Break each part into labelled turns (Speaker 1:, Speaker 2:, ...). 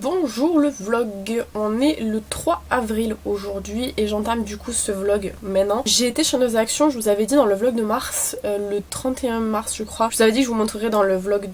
Speaker 1: Bonjour le vlog, on est le 3 avril aujourd'hui et j'entame du coup ce vlog maintenant. J'ai été chez Nos Actions, je vous avais dit dans le vlog de mars, le 31 mars je crois. Je vous avais dit que je vous montrerai dans le vlog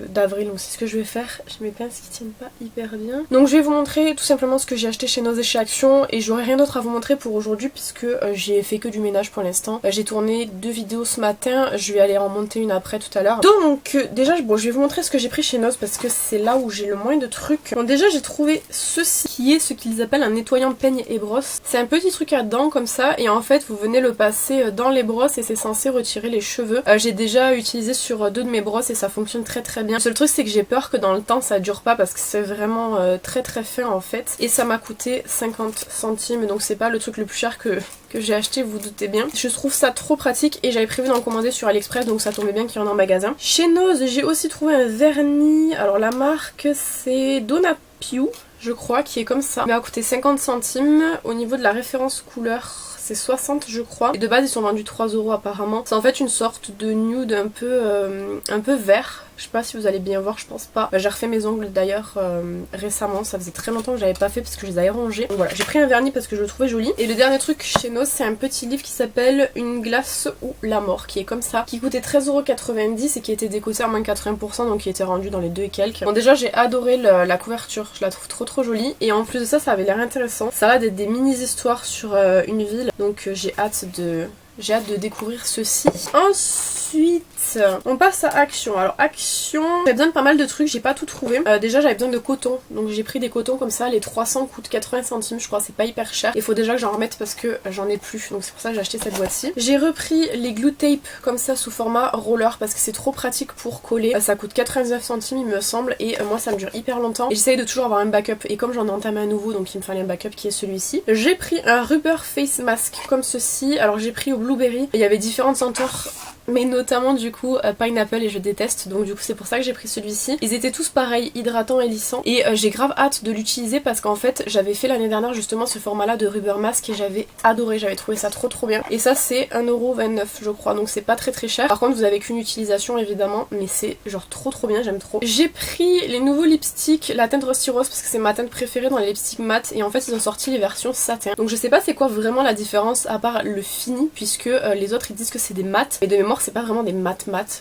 Speaker 1: d'avril, donc c'est ce que je vais faire. J'ai mes pinces qui tiennent pas hyper bien. Donc je vais vous montrer tout simplement ce que j'ai acheté chez Nos et chez Action et j'aurai rien d'autre à vous montrer pour aujourd'hui puisque j'ai fait que du ménage pour l'instant. J'ai tourné 2 vidéos ce matin, je vais aller en monter une après tout à l'heure. Donc déjà bon, je vais vous montrer ce que j'ai pris chez Nos parce que c'est là où j'ai le moins de trucs. Bon, déjà j'ai trouvé ceci qui est ce qu'ils appellent un nettoyant peigne et brosse. C'est un petit truc à dents comme ça et en fait vous venez le passer dans les brosses et c'est censé retirer les cheveux. J'ai déjà utilisé sur 2 de mes brosses et ça fonctionne très très bien. Le seul truc c'est que j'ai peur que dans le temps ça dure pas parce que c'est vraiment très très fin en fait. Et ça m'a coûté 50 centimes donc c'est pas le truc le plus cher que j'ai acheté, vous vous doutez bien. Je trouve ça trop pratique et j'avais prévu d'en commander sur AliExpress donc ça tombait bien qu'il y en ait en magasin. Chez Nose j'ai aussi trouvé un vernis, alors la marque c'est Donna Pew, je crois, qui est comme ça. Il m'a coûté 50 centimes. Au niveau de la référence couleur, c'est 60 je crois. Et de base ils sont vendus 3 € apparemment. C'est en fait une sorte de nude un peu vert. Je sais pas si vous allez bien voir, je pense pas. J'ai refait mes ongles d'ailleurs récemment, ça faisait très longtemps que j'avais pas fait parce que je les avais rongés. Donc voilà, j'ai pris un vernis parce que je le trouvais joli. Et le dernier truc chez Nos, c'est un petit livre qui s'appelle Une glace ou la mort, qui est comme ça, qui coûtait 13,90 € et qui était décoté à moins 80%, donc qui était rendu dans les 2 et quelques. Bon déjà j'ai adoré la couverture, je la trouve trop jolie. Et en plus de ça, ça avait l'air intéressant. Ça va d'être des mini-histoires sur une ville, donc j'ai hâte de découvrir ceci. Ensuite, on passe à Action. Alors Action, j'ai besoin de pas mal de trucs, j'ai pas tout trouvé. Déjà j'avais besoin de coton, donc j'ai pris des cotons comme ça, les 300 coûtent 80 centimes je crois, c'est pas hyper cher. Il faut déjà que j'en remette parce que j'en ai plus, donc c'est pour ça que j'ai acheté cette boîte-ci. J'ai repris les glue tape comme ça sous format roller parce que c'est trop pratique pour coller. Ça coûte 99 centimes il me semble et moi ça me dure hyper longtemps. Et j'essaye de toujours avoir un backup et comme j'en ai entamé un nouveau donc il me fallait un backup qui est celui-ci. J'ai pris un rubber face mask comme ceci, alors j'ai pris au blueberry, il y avait différentes senteurs mais notamment du coup pineapple et je déteste donc du coup c'est pour ça que j'ai pris celui-ci. Ils étaient tous pareils, hydratants et lissants et j'ai grave hâte de l'utiliser parce qu'en fait j'avais fait l'année dernière justement ce format là de rubber mask et j'avais adoré, j'avais trouvé ça trop bien et ça c'est 1,29 € je crois donc c'est pas très cher. Par contre vous avez qu'une utilisation évidemment mais c'est genre trop bien, j'aime trop. J'ai pris les nouveaux lipsticks, la teinte Rusty Rose parce que c'est ma teinte préférée dans les lipsticks mat et en fait ils ont sorti les versions satin donc je sais pas c'est quoi vraiment la différence à part le fini puisque les autres ils disent que c'est des mat et de mémoire c'est pas vraiment des mat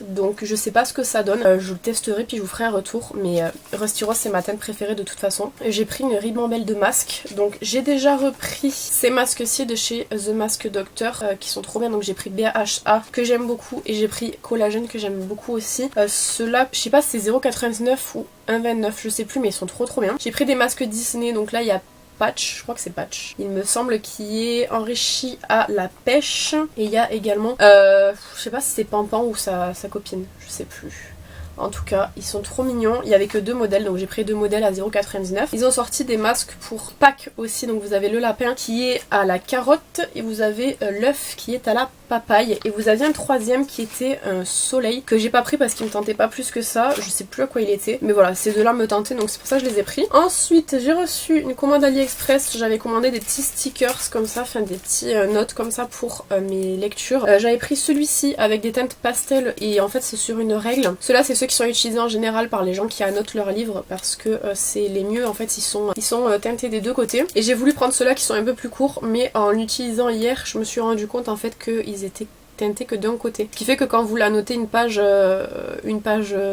Speaker 1: donc je sais pas ce que ça donne. Je le testerai puis je vous ferai un retour mais Rusty Rose c'est ma teinte préférée de toute façon. J'ai pris une ribambelle de masques donc j'ai déjà repris ces masques-ci de chez The Mask Doctor qui sont trop bien donc j'ai pris BHA que j'aime beaucoup et j'ai pris Collagène que j'aime beaucoup aussi. Ceux-là je sais pas si c'est 0,99 ou 1,29 je sais plus mais ils sont trop bien. J'ai pris des masques Disney donc là il y a Patch, je crois que c'est Patch, il me semble, qui est enrichi à la pêche. Et il y a également, je sais pas si c'est Pampan ou sa copine, je sais plus. En tout cas, ils sont trop mignons. Il y avait que 2 modèles, donc j'ai pris 2 modèles à 0,99. Ils ont sorti des masques pour Pâques aussi, donc vous avez le lapin qui est à la carotte et vous avez l'œuf qui est à la papaye. Et vous aviez un troisième qui était un soleil que j'ai pas pris parce qu'il me tentait pas plus que ça. Je sais plus à quoi il était, mais voilà, ces deux-là me tentaient, donc c'est pour ça que je les ai pris. Ensuite, j'ai reçu une commande AliExpress. J'avais commandé des petits stickers comme ça, enfin des petits notes comme ça pour mes lectures. J'avais pris celui-ci avec des teintes pastel et en fait c'est sur une règle. Ceux-là c'est ceux qui sont utilisés en général par les gens qui annotent leurs livres parce que c'est les mieux en fait, ils sont teintés des 2 côtés. Et j'ai voulu prendre ceux-là qui sont un peu plus courts mais en l'utilisant hier je me suis rendu compte en fait qu'ils étaient teintés que d'un côté. Ce qui fait que quand vous l'annotez une page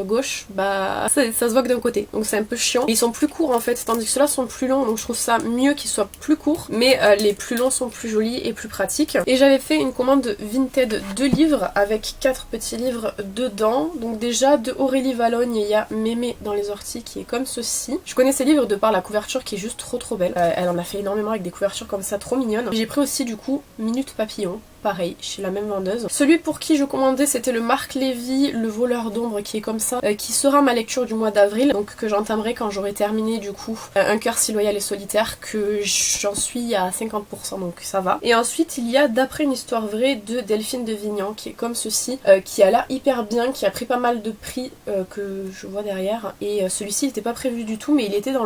Speaker 1: gauche, bah ça se voit que d'un côté. Donc c'est un peu chiant. Ils sont plus courts en fait, tandis que ceux-là sont plus longs. Donc je trouve ça mieux qu'ils soient plus courts. Mais les plus longs sont plus jolis et plus pratiques. Et j'avais fait une commande de Vinted 2 livres avec 4 petits livres dedans. Donc déjà de Aurélie Valogne, il y a Mémé dans les orties qui est comme ceci. Je connais ces livres de par la couverture qui est juste trop belle. Elle en a fait énormément avec des couvertures comme ça trop mignonnes. J'ai pris aussi du coup Minute Papillon. Pareil, chez la même vendeuse. Celui pour qui je commandais c'était le Marc Lévy, le voleur d'ombre qui est comme ça, qui sera ma lecture du mois d'avril, donc que j'entamerai quand j'aurai terminé du coup Un cœur si loyal et solitaire, que j'en suis à 50% donc ça va. Et ensuite il y a D'après une histoire vraie de Delphine de Vignan qui est comme ceci, qui a l'air hyper bien, qui a pris pas mal de prix que je vois derrière et celui-ci il était pas prévu du tout mais il était dans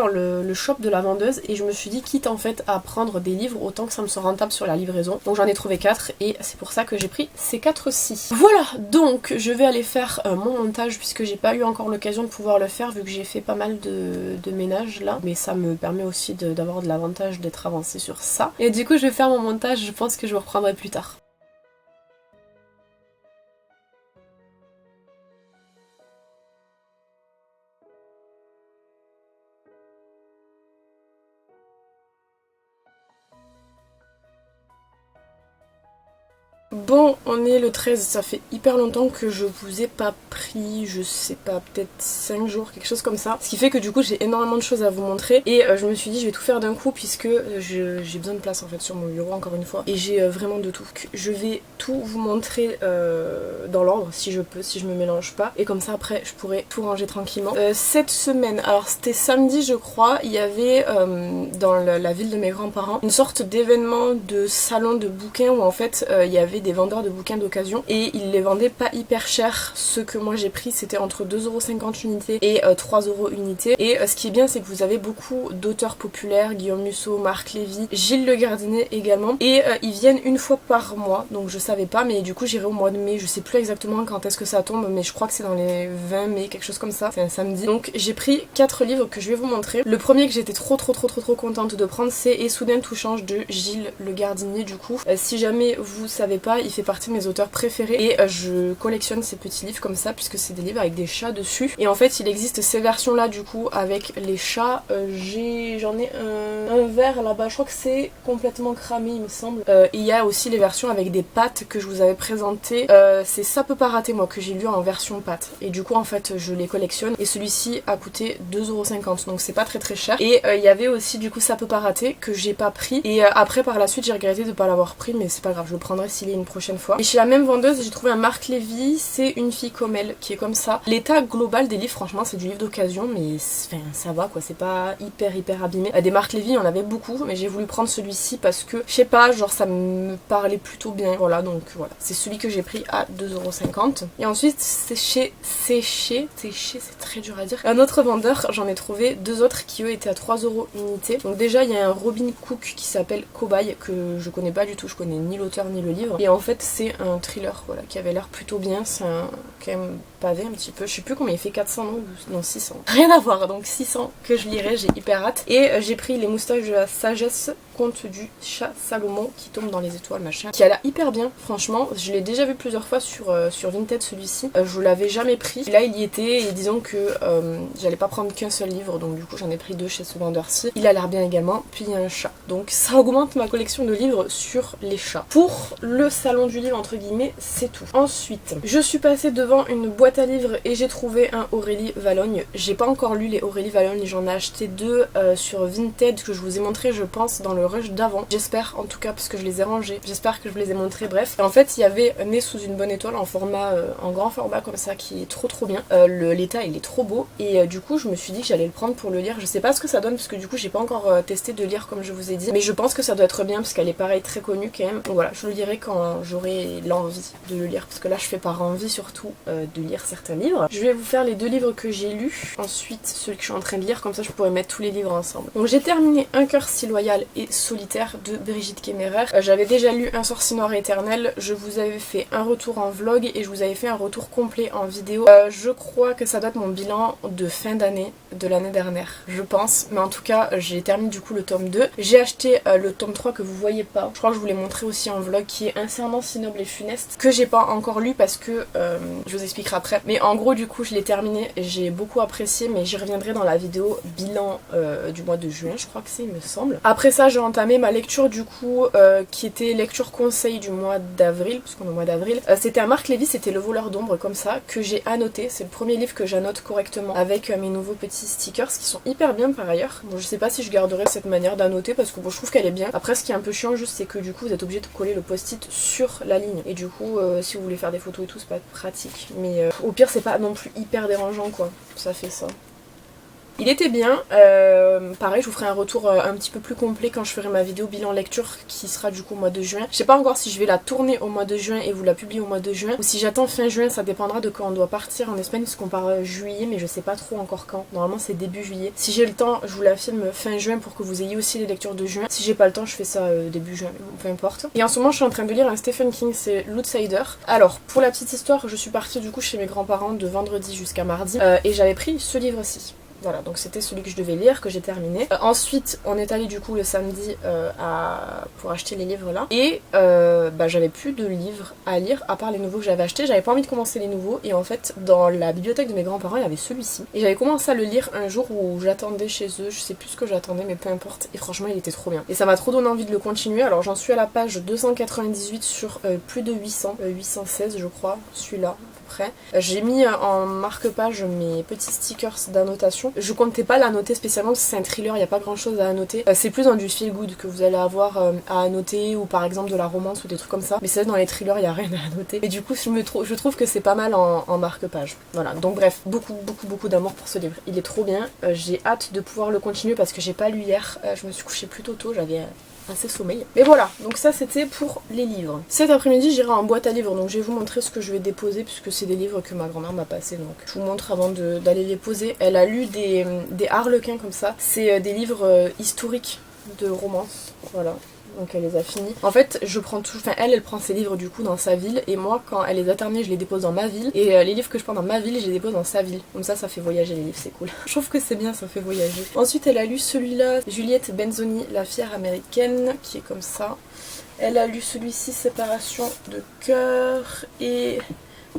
Speaker 1: le shop de la vendeuse et je me suis dit quitte en fait à prendre des livres autant que ça me soit rentable sur la livraison. Donc j'en ai trouvé 4 et c'est pour ça que j'ai pris ces 4-ci. Voilà, donc je vais aller faire mon montage puisque j'ai pas eu encore l'occasion de pouvoir le faire vu que j'ai fait pas mal de ménage là. Mais ça me permet aussi d'avoir de l'avantage d'être avancée sur ça. Et du coup je vais faire mon montage, je pense que je vous reprendrai plus tard. Bon, on est le 13, ça fait hyper longtemps que je vous ai pas pris, je sais pas, peut-être 5 jours, quelque chose comme ça. Ce qui fait que du coup j'ai énormément de choses à vous montrer et je me suis dit je vais tout faire d'un coup puisque j'ai besoin de place en fait sur mon bureau encore une fois. Et j'ai vraiment de tout. Je vais tout vous montrer dans l'ordre si je peux, si je me mélange pas. Et comme ça après je pourrai tout ranger tranquillement. Cette semaine, alors c'était samedi je crois, il y avait dans la ville de mes grands-parents une sorte d'événement de salon de bouquins où en fait il y avait des vendeurs de bouquins d'occasion et ils les vendaient pas hyper cher. Ce que moi j'ai pris c'était entre 2,50€ unité et 3€ unité. Et ce qui est bien c'est que vous avez beaucoup d'auteurs populaires, Guillaume Musso, Marc Lévy, Gilles Le Gardinier également. Et ils viennent une fois par mois, donc je savais pas, mais du coup j'irai au mois de mai, je sais plus exactement quand est-ce que ça tombe, mais je crois que c'est dans les 20 mai, quelque chose comme ça, c'est un samedi. Donc j'ai pris 4 livres que je vais vous montrer. Le premier que j'étais trop contente de prendre c'est Et soudain tout change de Gilles Le Gardinier du coup. Si jamais vous savez pas, il fait partie de mes auteurs préférés et je collectionne ces petits livres comme ça puisque c'est des livres avec des chats dessus. Et en fait il existe ces versions là du coup avec les chats. J'en ai un vert là-bas, je crois que c'est complètement cramé il me semble. Et il y a aussi les versions avec des pattes que je vous avais présentées. C'est Ça peut pas rater moi que j'ai lu en version pâte. Et du coup en fait je les collectionne et celui-ci a coûté 2,50€ donc c'est pas très cher. Et il y avait aussi du coup Ça peut pas rater que j'ai pas pris. Et après par la suite j'ai regretté de pas l'avoir pris mais c'est pas grave, je le prendrai s'il est une prochaine fois. Et chez la même vendeuse j'ai trouvé un Marc Lévy, c'est Une fille comme elle qui est comme ça. L'état global des livres franchement c'est du livre d'occasion mais ça va quoi, c'est pas hyper abîmé. Des Marc Lévy il y en avait beaucoup mais j'ai voulu prendre celui-ci parce que je sais pas, genre ça me parlait plutôt bien. Voilà donc voilà, c'est celui que j'ai pris à 2,50€. Et ensuite c'est chez Séché, c'est très dur à dire. Un autre vendeur, j'en ai trouvé deux autres qui eux étaient à 3€ unité. Donc déjà il y a un Robin Cook qui s'appelle Cobaye que je connais pas du tout, je connais ni l'auteur ni le livre. Et en fait c'est un thriller voilà, qui avait l'air plutôt bien, c'est quand même pavé un petit peu, je sais plus combien il fait, 400 ou non 600. Rien à voir, donc 600 que je lirai, j'ai hyper hâte. Et j'ai pris Les moustaches de la sagesse, conte du chat Salomon qui tombe dans les étoiles machin, qui a l'air hyper bien franchement. Je l'ai déjà vu plusieurs fois sur Vinted celui-ci, je l'avais jamais pris. Là il y était et disons que j'allais pas prendre qu'un seul livre donc du coup j'en ai pris deux chez ce vendeur-ci. Il a l'air bien également, puis il y a un chat. Donc ça augmente ma collection de livres sur les chats. Pour le salon du livre entre guillemets c'est tout. Ensuite je suis passée devant une boîte à livres et j'ai trouvé un Aurélie Valogne. J'ai pas encore lu les Aurélie Valogne, j'en ai acheté deux sur Vinted que je vous ai montré je pense dans le rush d'avant. J'espère en tout cas parce que je les ai rangés. J'espère que je vous les ai montrés. Bref. Et en fait il y avait Né sous une bonne étoile en format, en grand format comme ça qui est trop bien. L'état il est trop beau et du coup je me suis dit que j'allais le prendre pour le lire. Je sais pas ce que ça donne parce que du coup j'ai pas encore testé de lire comme je vous ai dit. Mais je pense que ça doit être bien parce qu'elle est pareil très connue quand même. Donc voilà, je le lirai quand j'aurai l'envie de le lire parce que là je fais par envie surtout de lire certains livres. Je vais vous faire les deux livres que j'ai lus. Ensuite celui que je suis en train de lire, comme ça je pourrais mettre tous les livres ensemble. Donc j'ai terminé Un cœur si loyal et solitaire de Brigitte Kémérer. J'avais déjà lu Un sorcier noir éternel, je vous avais fait un retour en vlog et je vous avais fait un retour complet en vidéo. Je crois que ça doit être mon bilan de fin d'année de l'année dernière, je pense. Mais en tout cas j'ai terminé du coup le tome 2. J'ai acheté le tome 3 que vous voyez pas. Je crois que je vous l'ai montré aussi en vlog, qui est Un serment si noble et funeste, que j'ai pas encore lu parce que je vous expliquerai après. Mais en gros du coup je l'ai terminé, j'ai beaucoup apprécié mais j'y reviendrai dans la vidéo bilan du mois de juin, je crois que c'est il me semble. Après ça j'ai entamé ma lecture du coup qui était lecture conseil du mois d'avril, puisqu'on est au mois d'avril. C'était un Marc Lévy, c'était Le voleur d'ombre comme ça, que j'ai annoté. C'est le premier livre que j'annote correctement avec mes nouveaux petits stickers qui sont hyper bien par ailleurs. Bon je sais pas si je garderai cette manière d'annoter parce que bon je trouve qu'elle est bien. Après ce qui est un peu chiant juste c'est que du coup vous êtes obligé de coller le post-it sur la ligne. Et du coup si vous voulez faire des photos et tout c'est pas pratique. Mais au pire c'est pas non plus hyper dérangeant quoi. Ça fait ça. Il était bien, pareil je vous ferai un retour un petit peu plus complet quand je ferai ma vidéo bilan lecture qui sera du coup au mois de juin. Je sais pas encore si je vais la tourner au mois de juin et vous la publier au mois de juin ou si j'attends fin juin, ça dépendra de quand on doit partir en Espagne parce qu'on part juillet mais je sais pas trop encore quand. Normalement c'est début juillet. Si j'ai le temps je vous la filme fin juin pour que vous ayez aussi les lectures de juin. Si j'ai pas le temps je fais ça début juin, peu importe. Et en ce moment je suis en train de lire un Stephen King, c'est L'Outsider. Alors pour la petite histoire, je suis partie du coup chez mes grands-parents de vendredi jusqu'à mardi et j'avais pris ce livre-ci. Voilà, donc c'était celui que je devais lire, que j'ai terminé. Ensuite, on est allé du coup le samedi pour acheter les livres là. Et j'avais plus de livres à lire, à part les nouveaux que j'avais achetés. J'avais pas envie de commencer les nouveaux. Et en fait, dans la bibliothèque de mes grands-parents, il y avait celui-ci. Et j'avais commencé à le lire un jour où j'attendais chez eux. Je sais plus ce que j'attendais, mais peu importe. Et franchement, il était trop bien. Et ça m'a trop donné envie de le continuer. Alors j'en suis à la page 298 sur plus de 800. 816 je crois, celui-là. J'ai mis en marque-page mes petits stickers d'annotation. Je comptais pas l'annoter spécialement parce que c'est un thriller, il n'y a pas grand chose à annoter. C'est plus dans du feel good que vous allez avoir à annoter ou par exemple de la romance ou des trucs comme ça. Mais c'est vrai dans les thrillers il n'y a rien à annoter. Et du coup je trouve que c'est pas mal en marque-page. Voilà, donc bref, beaucoup d'amour pour ce livre. Il est trop bien. J'ai hâte de pouvoir le continuer parce que j'ai pas lu hier. Je me suis couchée plus tôt, j'avais assez sommeil. Mais voilà, donc ça c'était pour les livres. Cet après-midi j'irai en boîte à livres, donc je vais vous montrer ce que je vais déposer puisque c'est des livres que ma grand-mère m'a passé, donc je vous montre avant d'aller les poser. Elle a lu des harlequins comme ça, c'est des livres historiques de romance, voilà. Donc elle les a finis. En fait, je prends tout. Enfin, elle prend ses livres du coup dans sa ville. Et moi, quand elle les a terminés, je les dépose dans ma ville. Et les livres que je prends dans ma ville, je les dépose dans sa ville. Comme ça fait voyager les livres, c'est cool. Je trouve que c'est bien, ça fait voyager. Ensuite, elle a lu celui-là, Juliette Benzoni, La fière américaine, qui est comme ça. Elle a lu celui-ci, Séparation de cœur. Et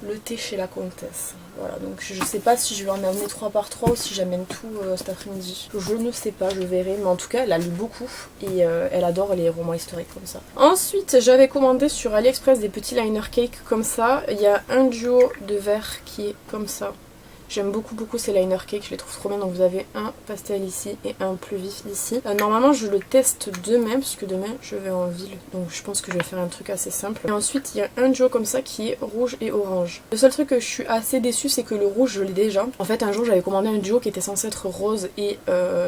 Speaker 1: Le thé chez la comtesse. Voilà, donc je sais pas si je vais en amener 3 par 3 ou si j'amène tout cet après-midi. Je ne sais pas, je verrai. Mais en tout cas, elle a lu beaucoup et elle adore les romans historiques comme ça. Ensuite, j'avais commandé sur AliExpress des petits liner cakes comme ça. Il y a un duo de verres qui est comme ça. J'aime beaucoup ces liner cakes, je les trouve trop bien. Donc vous avez un pastel ici et un plus vif ici. Normalement je le teste demain puisque demain je vais en ville. Donc je pense que je vais faire un truc assez simple. Et ensuite il y a un duo comme ça qui est rouge et orange. Le seul truc que je suis assez déçue c'est que le rouge je l'ai déjà. En fait un jour j'avais commandé un duo qui était censé être rose et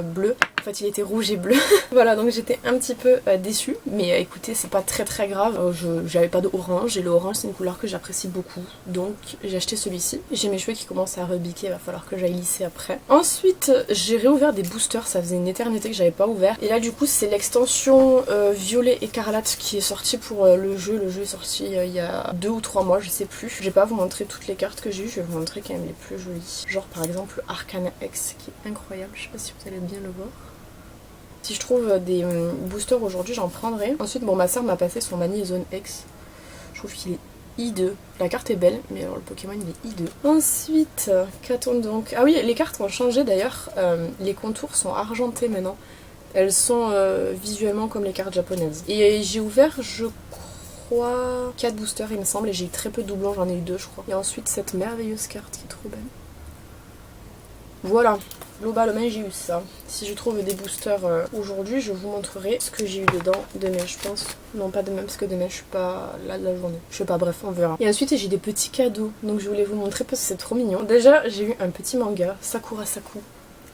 Speaker 1: bleu. En fait il était rouge et bleu. Voilà, donc j'étais un petit peu déçue. Mais écoutez, c'est pas très grave. J'avais pas de orange et le orange c'est une couleur que j'apprécie beaucoup. Donc j'ai acheté celui-ci. J'ai mes cheveux qui commencent à rebiquer. Il va falloir que j'aille lisser après. Ensuite j'ai réouvert des boosters, ça faisait une éternité que j'avais pas ouvert. Et là du coup c'est l'extension violet écarlate qui est sortie pour le jeu. Le jeu est sorti il y a 2 ou 3 mois, je sais plus. Je vais pas vous montrer toutes les cartes que j'ai eues, je vais vous montrer quand même les plus jolies. Genre par exemple Arcana X qui est incroyable, je sais pas si vous allez bien le voir. Si je trouve des boosters aujourd'hui j'en prendrai. Ensuite bon, ma soeur m'a passé son Mani Zone X. Je trouve qu'il est hideux. La carte est belle, mais alors le Pokémon il est hideux. Ensuite, qu'a-t-on donc? Ah oui, les cartes ont changé d'ailleurs. Les contours sont argentés maintenant. Elles sont visuellement comme les cartes japonaises. Et j'ai ouvert, je crois, 4 boosters il me semble. Et j'ai eu très peu de doublons, j'en ai eu 2 je crois. Et ensuite cette merveilleuse carte qui est trop belle. Voilà, globalement j'ai eu ça. Si je trouve des boosters aujourd'hui, je vous montrerai ce que j'ai eu dedans demain, je pense. Non, pas demain, parce que demain je suis pas là de la journée. Je sais pas, bref, on verra. Et ensuite j'ai des petits cadeaux, donc je voulais vous montrer parce que c'est trop mignon. Déjà, j'ai eu un petit manga, Sakura Saku,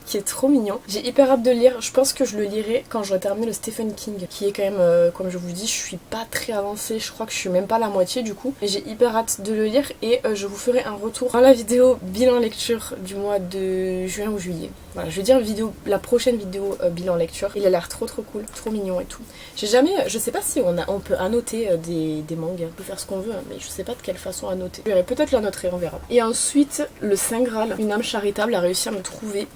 Speaker 1: qui est trop mignon. J'ai hyper hâte de le lire. Je pense que je le lirai quand j'aurai terminé le Stephen King, qui est quand même, comme je vous dis, je suis pas très avancée. Je crois que je suis même pas à la moitié du coup. Et j'ai hyper hâte de le lire et je vous ferai un retour dans la vidéo bilan lecture du mois de juin ou juillet. Voilà, je vais dire la prochaine vidéo bilan lecture. Il a l'air trop cool, trop mignon et tout. J'ai jamais, je sais pas si on peut annoter des mangas. On peut faire ce qu'on veut, hein, mais je sais pas de quelle façon annoter. Je verrai, peut-être l'annoterai, on verra. Et ensuite, le Saint Graal, une âme charitable, a réussi à me trouver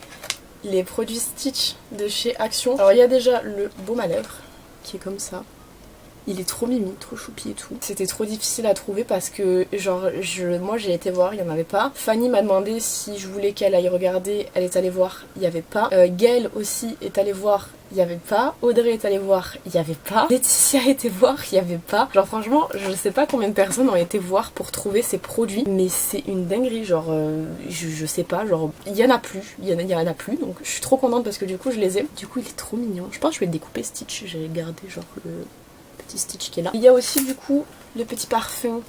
Speaker 1: les produits Stitch de chez Action. Alors il y a déjà le baume à lèvres qui est comme ça. Il est trop mimi, trop choupi et tout. C'était trop difficile à trouver parce que genre moi j'ai été voir, il n'y en avait pas. Fanny m'a demandé si je voulais qu'elle aille regarder, elle est allée voir, il n'y avait pas. Gaëlle aussi est allée voir, il n'y avait pas. Audrey est allée voir, il n'y avait pas. Laetitia a été voir, il n'y avait pas. Genre franchement, je sais pas combien de personnes ont été voir pour trouver ces produits, mais c'est une dinguerie, genre je sais pas, genre il y en a plus, il y en a plus, donc je suis trop contente parce que du coup je les ai. Du coup il est trop mignon. Je pense que je vais découper Stitch, j'ai gardé genre le petit Stitch qui est là. Il y a aussi du coup le petit parfum,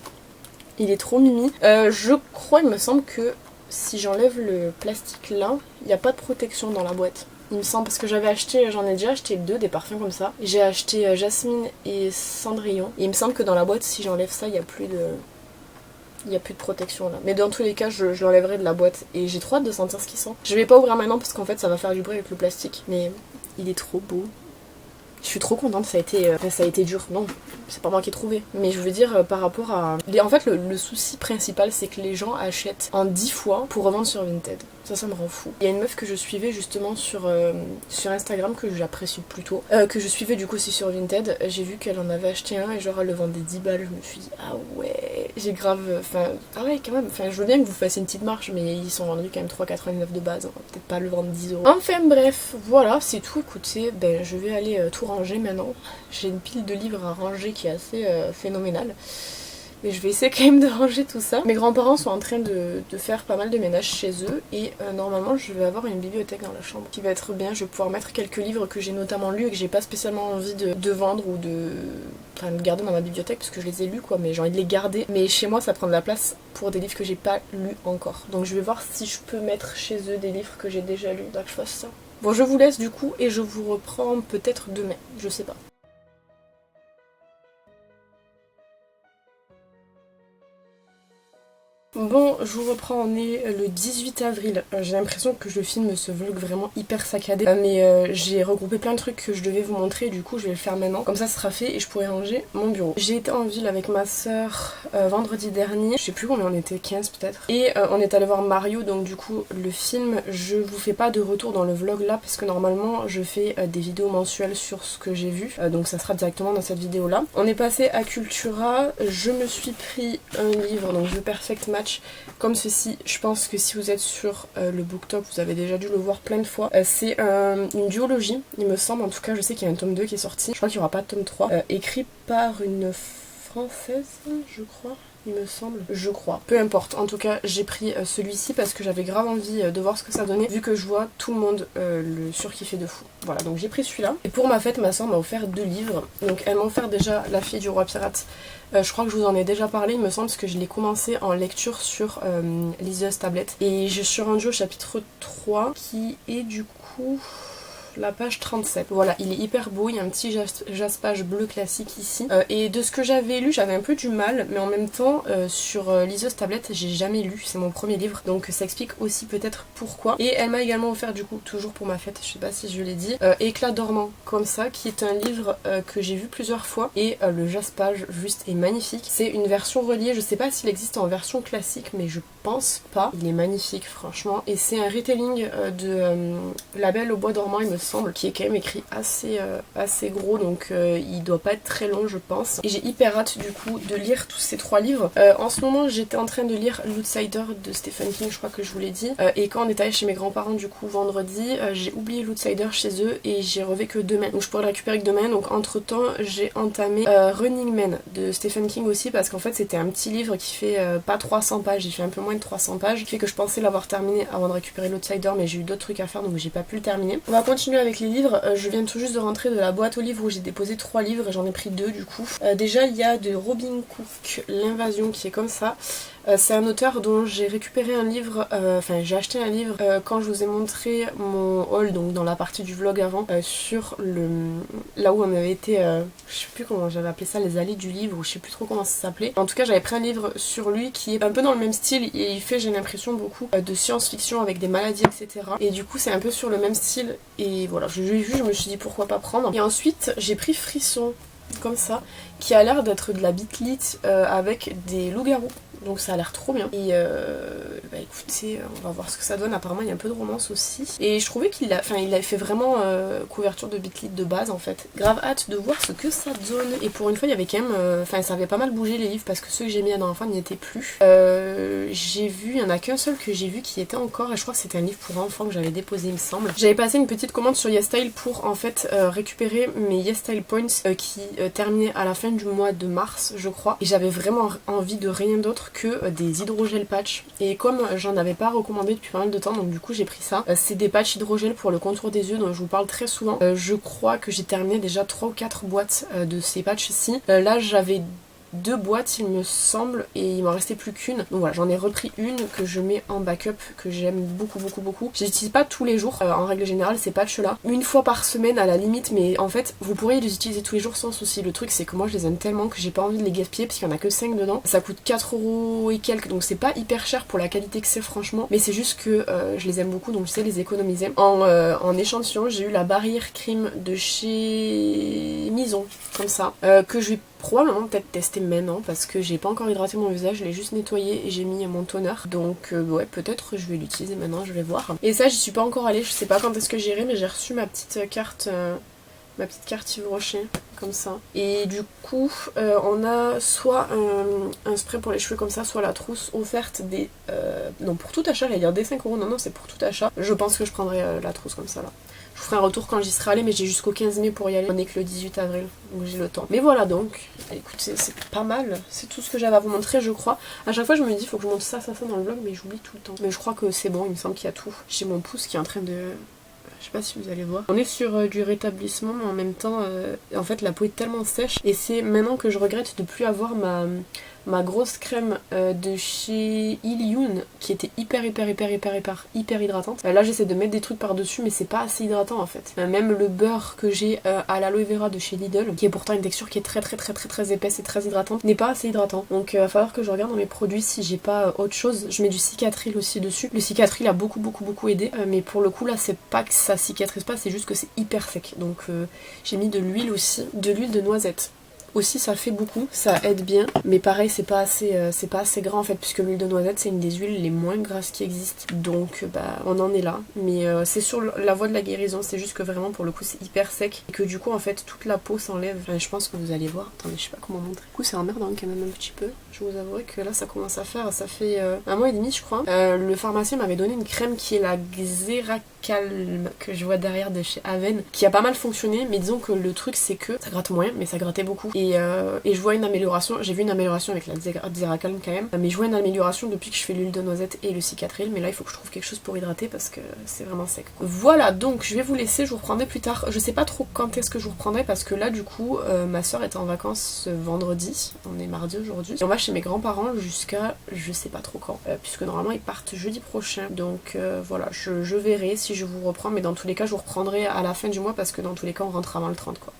Speaker 1: il est trop mimi. Je crois, il me semble que si j'enlève le plastique là, il n'y a pas de protection dans la boîte. Il me semble, parce que j'en ai déjà acheté 2 des parfums comme ça. J'ai acheté Jasmine et Cendrillon. Et il me semble que dans la boîte, si j'enlève ça, il n'y a plus de protection là. Mais dans tous les cas, je l'enlèverai de la boîte. Et j'ai trop hâte de sentir ce qu'il sent. Je vais pas ouvrir maintenant parce qu'en fait, ça va faire du bruit avec le plastique. Mais il est trop beau. Je suis trop contente, ça a été dur. Non, c'est pas moi qui ai trouvé. Mais je veux dire, par rapport à... En fait, le souci principal, c'est que les gens achètent en 10 fois pour revendre sur Vinted. Ça me rend fou. Il y a une meuf que je suivais justement sur Instagram, que j'apprécie plutôt, que je suivais du coup aussi sur Vinted. J'ai vu qu'elle en avait acheté un et genre elle le vendait 10 balles. Je me suis dit, ah ouais, j'ai grave... Enfin, ah ouais, quand même. Enfin, je veux bien que vous fassiez une petite marche, mais ils sont vendus quand même 3,99 de base. On va peut-être pas le vendre 10 euros. Enfin bref, voilà, c'est tout. Écoutez, je vais aller tout ranger maintenant. J'ai une pile de livres à ranger qui est assez phénoménale. Mais je vais essayer quand même de ranger tout ça. Mes grands-parents sont en train de faire pas mal de ménage chez eux. Et normalement je vais avoir une bibliothèque dans la chambre qui va être bien. Je vais pouvoir mettre quelques livres que j'ai notamment lus et que j'ai pas spécialement envie de vendre ou de garder dans ma bibliothèque parce que je les ai lus quoi, mais j'ai envie de les garder. Mais chez moi ça prend de la place pour des livres que j'ai pas lus encore. Donc je vais voir si je peux mettre chez eux des livres que j'ai déjà lus. Donc je fasse ça. Bon, je vous laisse du coup et je vous reprends peut-être demain. Je sais pas. Bon, je vous reprends, on est le 18 avril. J'ai l'impression que je filme ce vlog vraiment hyper saccadé. Mais j'ai regroupé plein de trucs que je devais vous montrer, du coup je vais le faire maintenant. Comme ça ce sera fait et je pourrai ranger mon bureau. J'ai été en ville avec ma soeur vendredi dernier. Je sais plus combien on était, 15 peut-être. Et on est allé voir Mario, donc du coup le film, je vous fais pas de retour dans le vlog là parce que normalement je fais des vidéos mensuelles sur ce que j'ai vu. Donc ça sera directement dans cette vidéo là. On est passé à Cultura, je me suis pris un livre, donc The Perfect Match. Comme ceci, je pense que si vous êtes sur le BookTok, vous avez déjà dû le voir plein de fois. C'est une duologie, il me semble, en tout cas je sais qu'il y a un tome 2 qui est sorti. Je crois qu'il n'y aura pas de tome 3. Écrit par une française, je crois. Il me semble, je crois. Peu importe, en tout cas j'ai pris celui-ci parce que j'avais grave envie de voir ce que ça donnait vu que je vois tout le monde le surkiffer de fou. Voilà, donc j'ai pris celui-là. Et pour ma fête, ma soeur m'a offert 2 livres. Donc elle m'a offert déjà La fille du roi pirate. Je crois que je vous en ai déjà parlé, il me semble, parce que je l'ai commencé en lecture sur liseuse tablette. Et je suis rendue au chapitre 3 qui est du coup... la page 37. Voilà, il est hyper beau, il y a un petit jaspage bleu classique ici. Et de ce que j'avais lu, j'avais un peu du mal, mais en même temps, sur liseuse tablette, j'ai jamais lu, c'est mon premier livre, donc ça explique aussi peut-être pourquoi. Et elle m'a également offert, du coup, toujours pour ma fête, je sais pas si je l'ai dit, Éclat dormant, comme ça, qui est un livre que j'ai vu plusieurs fois, et le jaspage juste est magnifique. C'est une version reliée, je sais pas s'il existe en version classique, mais je pense pas. Il est magnifique, franchement, et c'est un retelling de La Belle au bois dormant, il me semble, qui est quand même écrit assez gros, donc il doit pas être très long je pense. Et j'ai hyper hâte du coup de lire tous ces 3 livres. En ce moment j'étais en train de lire L'Outsider de Stephen King, je crois que je vous l'ai dit. Et quand on est allé chez mes grands-parents du coup vendredi, j'ai oublié L'Outsider chez eux et j'y reviens que demain. Donc je pourrais le récupérer que demain. Donc entre temps j'ai entamé Running Man de Stephen King aussi parce qu'en fait c'était un petit livre qui fait pas 300 pages, il fait un peu moins de 300 pages. Qui fait que je pensais l'avoir terminé avant de récupérer L'Outsider mais j'ai eu d'autres trucs à faire donc j'ai pas pu le terminer. On va continuer avec les livres. Je viens tout juste de rentrer de la boîte aux livres où j'ai déposé 3 livres et j'en ai pris 2 du coup. Déjà il y a de Robin Cook, L'Invasion, qui est comme ça. C'est un auteur dont j'ai récupéré un livre, enfin j'ai acheté un livre quand je vous ai montré mon haul, donc dans la partie du vlog avant, sur là où on avait été, je sais plus comment j'avais appelé ça, les allées du livre, ou je sais plus trop comment ça s'appelait. En tout cas j'avais pris un livre sur lui qui est un peu dans le même style et il fait, j'ai l'impression, beaucoup de science-fiction avec des maladies etc. Et du coup c'est un peu sur le même style et voilà, je l'ai vu, je me suis dit pourquoi pas prendre. Et ensuite j'ai pris Frisson, comme ça, qui a l'air d'être de la bitlit avec des loups-garous. Donc ça a l'air trop bien. Et bah écoutez, on va voir ce que ça donne. Apparemment il y a un peu de romance aussi. Et je trouvais qu'il a, il a fait vraiment couverture de bitlit de base en fait. Grave hâte de voir ce que ça donne. Et pour une fois il y avait quand même, ça avait pas mal bougé les livres parce que ceux que j'ai mis à l'enfant n'y étaient plus. J'ai vu, il y en a qu'un seul que j'ai vu qui était encore, et je crois que c'était un livre pour enfants que j'avais déposé il me semble. J'avais passé une petite commande sur YesStyle pour en fait récupérer mes YesStyle Points qui terminaient à la fin du mois de mars je crois. Et j'avais vraiment envie de rien d'autre que des hydrogel patch. Et comme j'en avais pas recommandé depuis pas mal de temps, donc du coup j'ai pris ça. C'est des patchs hydrogel pour le contour des yeux dont je vous parle très souvent. Je crois que j'ai terminé déjà 3 ou 4 boîtes de ces patchs ici. Là j'avais 2 boîtes il me semble et il m'en restait plus qu'une. Donc voilà, j'en ai repris une que je mets en backup, que j'aime beaucoup beaucoup beaucoup. Je les utilise pas tous les jours, en règle générale ces patchs là. Une fois par semaine à la limite, mais en fait vous pourriez les utiliser tous les jours sans souci. Le truc c'est que moi je les aime tellement que j'ai pas envie de les gaspiller parce qu'il y en a que 5 dedans. Ça coûte 4€ et quelques, donc c'est pas hyper cher pour la qualité que c'est franchement. Mais c'est juste que je les aime beaucoup donc je sais les économiser. En échantillon j'ai eu la barrière crime de chez Mison, comme ça, que je vais probablement peut-être tester maintenant parce que j'ai pas encore hydraté mon visage, je l'ai juste nettoyé et j'ai mis mon toner. Donc ouais, peut-être je vais l'utiliser maintenant, je vais voir. Et ça j'y suis pas encore allée, je sais pas quand est-ce que j'irai, mais j'ai reçu ma petite carte Yves Rocher, comme ça. Et du coup, on a soit un spray pour les cheveux comme ça, soit la trousse offerte des... non, pour tout achat, j'allais dire des 5€, non, c'est pour tout achat. Je pense que je prendrai la trousse comme ça, là. Je vous ferai un retour quand j'y serai allée, mais j'ai jusqu'au 15 mai pour y aller. On est que le 18 avril, donc j'ai le temps. Mais voilà donc, écoutez, c'est pas mal. C'est tout ce que j'avais à vous montrer, je crois. À chaque fois, je me dis, faut que je montre ça dans le vlog, mais j'oublie tout le temps. Mais je crois que c'est bon, il me semble qu'il y a tout. J'ai mon pouce qui est en train de... Je sais pas si vous allez voir. On est sur du rétablissement, mais en même temps, en fait, la peau est tellement sèche. Et c'est maintenant que je regrette de plus avoir ma grosse crème de chez Ilion qui était hyper hydratante. Là j'essaie de mettre des trucs par dessus mais c'est pas assez hydratant en fait. Même le beurre que j'ai à l'aloe vera de chez Lidl, qui est pourtant une texture qui est très épaisse et très hydratante, n'est pas assez hydratant. Donc il va falloir que je regarde dans mes produits si j'ai pas autre chose. Je mets du cicatril aussi dessus. Le cicatril a beaucoup aidé, mais pour le coup là c'est pas que ça cicatrise pas, c'est juste que c'est hyper sec. Donc j'ai mis de l'huile aussi, de l'huile de noisette. Aussi ça fait beaucoup, ça aide bien, mais pareil c'est pas assez gras en fait, puisque l'huile de noisette c'est une des huiles les moins grasses qui existent, donc bah on en est là, mais c'est sur la voie de la guérison, c'est juste que vraiment pour le coup c'est hyper sec, et que du coup en fait toute la peau s'enlève, enfin, je pense que vous allez voir, attendez je sais pas comment montrer, du coup c'est emmerdant quand même un petit peu, je vous avouerai que là ça commence à faire, ça fait 1 mois et demi je crois, le pharmacien m'avait donné une crème qui est la Xeracalm, que je vois derrière de chez Aven, qui a pas mal fonctionné, mais disons que le truc c'est que ça gratte moins, mais ça grattait beaucoup. Et je vois une amélioration, j'ai vu une amélioration avec la Xeracalm quand même, mais je vois une amélioration depuis que je fais l'huile de noisette et le cicatril, mais là il faut que je trouve quelque chose pour hydrater parce que c'est vraiment sec. Voilà, donc je vais vous laisser, je vous reprendrai plus tard, je sais pas trop quand est-ce que je vous reprendrai parce que là du coup ma soeur était en vacances vendredi, on est mardi aujourd'hui, et on va chez mes grands-parents jusqu'à je sais pas trop quand, puisque normalement ils partent jeudi prochain, donc voilà, je verrai si je vous reprends, mais dans tous les cas je vous reprendrai à la fin du mois parce que dans tous les cas on rentre avant le 30 quoi.